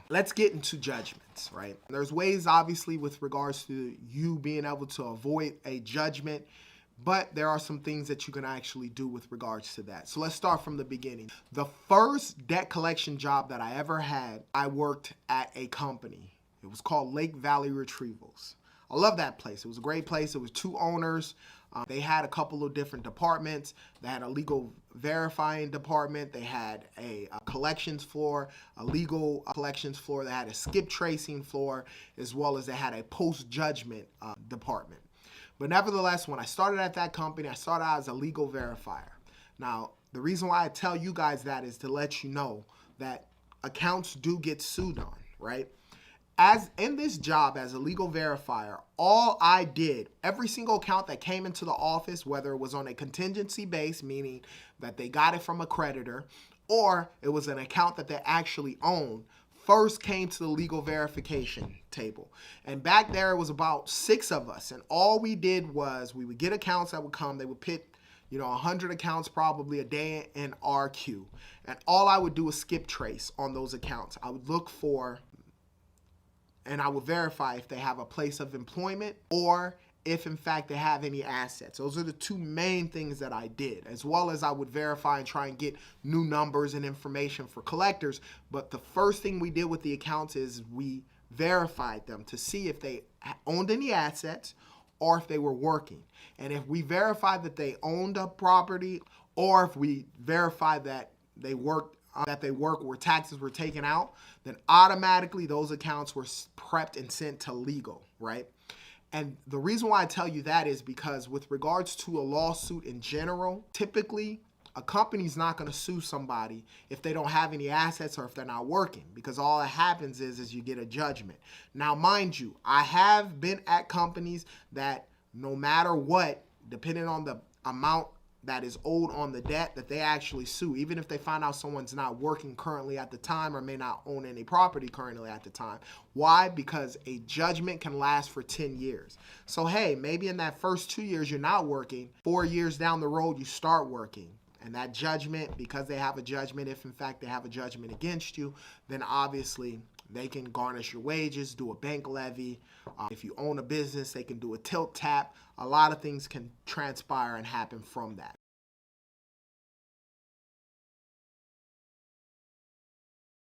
let's get into judgments, right? There's ways, obviously, with regards to you being able to avoid a judgment, but there are some things that you can actually do with regards to that. So let's start from the beginning. The first debt collection job that I ever had, I worked at a company. It was called Lake Valley Retrievals. I love that place. It was a great place. It was two owners. They had a couple of different departments. They had a legal verifying department. They had a collections floor, a legal collections floor. They had a skip tracing floor, as well as they had a post-judgment department. But nevertheless, when I started at that company, I started out as a legal verifier. Now, the reason why I tell you guys that is to let you know that accounts do get sued on, right? As in this job as a legal verifier, all I did, every single account that came into the office, whether it was on a contingency base, meaning that they got it from a creditor, or it was an account that they actually owned, first came to the legal verification table. And back there, it was about 6 of us. And all we did was we would get accounts that would come. They would pit 100 accounts probably a day in our queue. And all I would do was skip trace on those accounts. I would look for and I will verify if they have a place of employment or if in fact they have any assets. Those are the two main things that I did, as well as I would verify and try and get new numbers and information for collectors. But the first thing we did with the accounts is we verified them to see if they owned any assets or if they were working. And if we verified that they owned a property, or if we verified that they worked where taxes were taken out, then automatically those accounts were prepped and sent to legal, right? And the reason why I tell you that is because with regards to a lawsuit in general, typically a company's not going to sue somebody if they don't have any assets or if they're not working, because all that happens is you get a judgment. Now, mind you, I have been at companies that no matter what, depending on the amount that is owed on the debt, that they actually sue, even if they find out someone's not working currently at the time or may not own any property currently at the time. Why? Because a judgment can last for 10 years. So hey, maybe in that first 2 years you're not working, 4 years down the road you start working. And that judgment, because they have a judgment, if in fact they have a judgment against you, then obviously they can garnish your wages, do a bank levy. If you own a business, they can do a tilt tap. A lot of things can transpire and happen from that.